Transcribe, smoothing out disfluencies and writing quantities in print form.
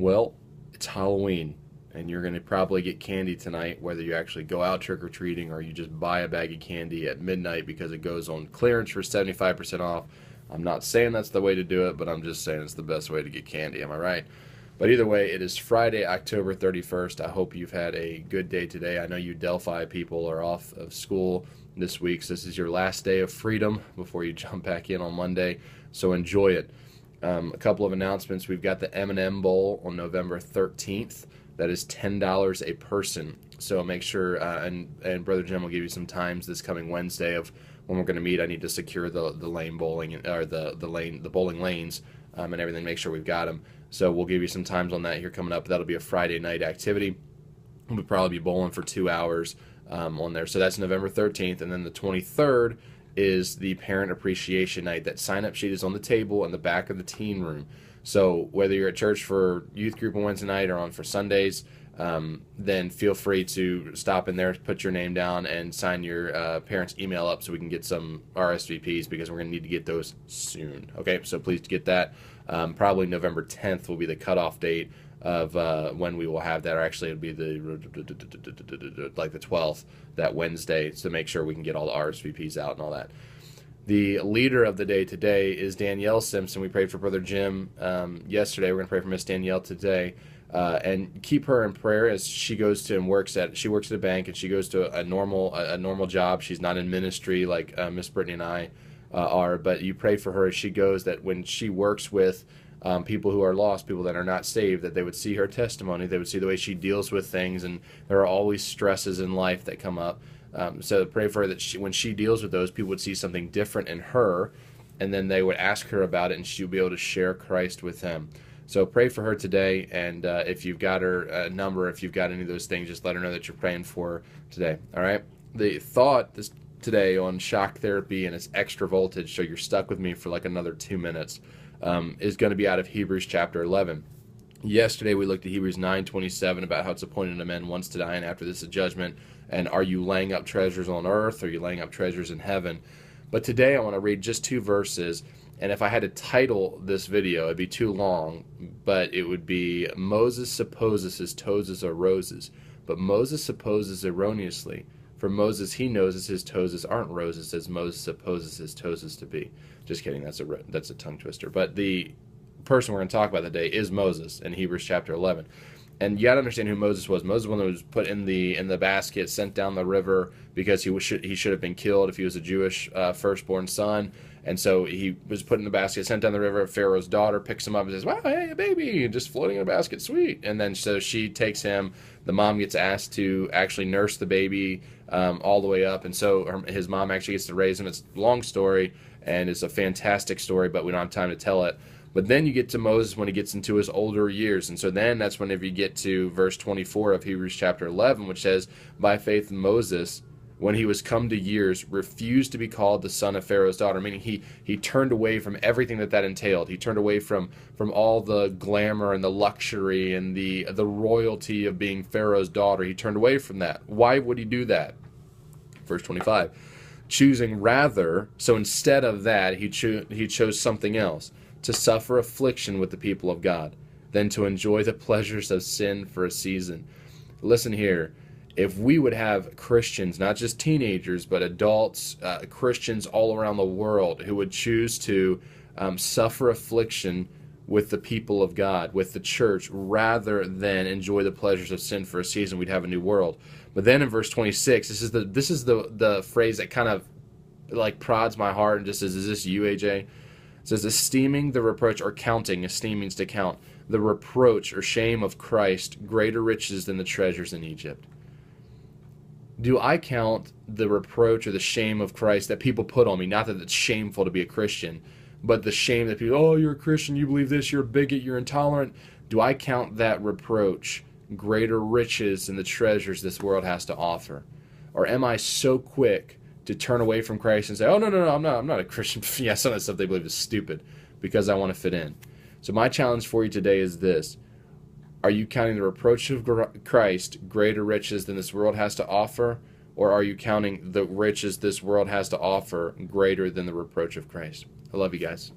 Well, it's Halloween, and you're going to probably get candy tonight, whether you actually go out trick-or-treating or you just buy a bag of candy at midnight because it goes on clearance for 75% off. I'm not saying that's the way to do it, but I'm just saying it's the best way to get candy. Am I right? But either way, it is Friday, October 31st. I hope you've had a good day today. I know you Delphi people are off of school this week, so this is your last day of freedom before you jump back in on Monday, so enjoy it. A couple of announcements. We've got the M&M Bowl on November 13th. That is $10 a person. So make sure, and Brother Jim will give you some times this coming Wednesday of when we're going to meet. I need to secure the lane bowling, or the bowling lanes, and everything. Make sure we've got them. So we'll give you some times on that here coming up. That'll be a Friday night activity. We'll probably be bowling for 2 hours on there. So that's November 13th, and then the 23rd is the Parent Appreciation Night. That sign-up sheet is on the table in the back of the teen room. So whether you're at church for youth group on Wednesday night or on for Sundays, then feel free to stop in there, put your name down, and sign your parents' email up so we can get some RSVPs, because we're going to need to get those soon. Okay, so please get that. Probably November 10th will be the cutoff date of when we will have that, or actually it'll be like the 12th, that Wednesday, to make sure we can get all the RSVPs out and all that. The leader of the day today is Danielle Simpson. We prayed for Brother Jim yesterday. We're going to pray for Miss Danielle today, and keep her in prayer as she goes to and she works at a bank, and she goes to a normal job. She's not in ministry like Miss Brittany and I are, but you pray for her as she goes, that when she works with people who are lost, people that are not saved, that they would see her testimony, they would see the way she deals with things, and there are always stresses in life that come up. So pray for her that when she deals with those, people would see something different in her, and then they would ask her about it, and she would be able to share Christ with them. So pray for her today, and if you've got her number, if you've got any of those things, just let her know that you're praying for her today. All right? The thought today on shock therapy and its extra voltage, so you're stuck with me for like another 2 minutes, is going to be out of Hebrews chapter 11. Yesterday we looked at Hebrews 9:27 about how it's appointed to men once to die, and after this is judgment. And are you laying up treasures on earth, or are you laying up treasures in heaven? But today I want to read just 2 verses, and if I had to title this video, it'd be too long, but it would be Moses supposes his toes are roses, but Moses supposes erroneously. For Moses, he knows his toes aren't roses, as Moses supposes his toes to be. Just kidding, that's a tongue twister. But the person we're going to talk about today is Moses in Hebrews chapter 11. And you got to understand who Moses was. Moses was one that was put in the basket, sent down the river because he should have been killed if he was a Jewish firstborn son. And so he was put in the basket, sent down the river. Pharaoh's daughter picks him up and says, "Wow, hey, a baby, just floating in a basket, sweet." And then so she takes him. The mom gets asked to actually nurse the baby all the way up, and so his mom actually gets to raise him. It's a long story, and it's a fantastic story, but we don't have time to tell it. But then you get to Moses when he gets into his older years. And so then that's whenever you get to verse 24 of Hebrews chapter 11, which says, "By faith Moses, when he was come to years, refused to be called the son of Pharaoh's daughter," meaning he turned away from everything that entailed. He turned away from all the glamour and the luxury and the royalty of being Pharaoh's daughter. He turned away from that. Why would he do that? Verse 25, choosing rather, so instead of that, he chose something else, to suffer affliction with the people of God, than to enjoy the pleasures of sin for a season. Listen here. If we would have Christians, not just teenagers, but adults, Christians all around the world, who would choose to suffer affliction with the people of God, with the church, rather than enjoy the pleasures of sin for a season, we'd have a new world. But then in verse 26, this is the phrase that kind of like prods my heart and just says, "Is this you, AJ?" It says, esteeming the reproach, or counting, esteem means to count, the reproach or shame of Christ greater riches than the treasures in Egypt. Do I count the reproach or the shame of Christ that people put on me? Not that it's shameful to be a Christian, but the shame that people, "Oh, you're a Christian, you believe this, you're a bigot, you're intolerant." Do I count that reproach greater riches than the treasures this world has to offer? Or am I so quick to turn away from Christ and say, "Oh, no, I'm not a Christian." Yeah, some of that stuff they believe is stupid because I want to fit in. So my challenge for you today is this. Are you counting the reproach of Christ greater riches than this world has to offer? Or are you counting the riches this world has to offer greater than the reproach of Christ? I love you guys.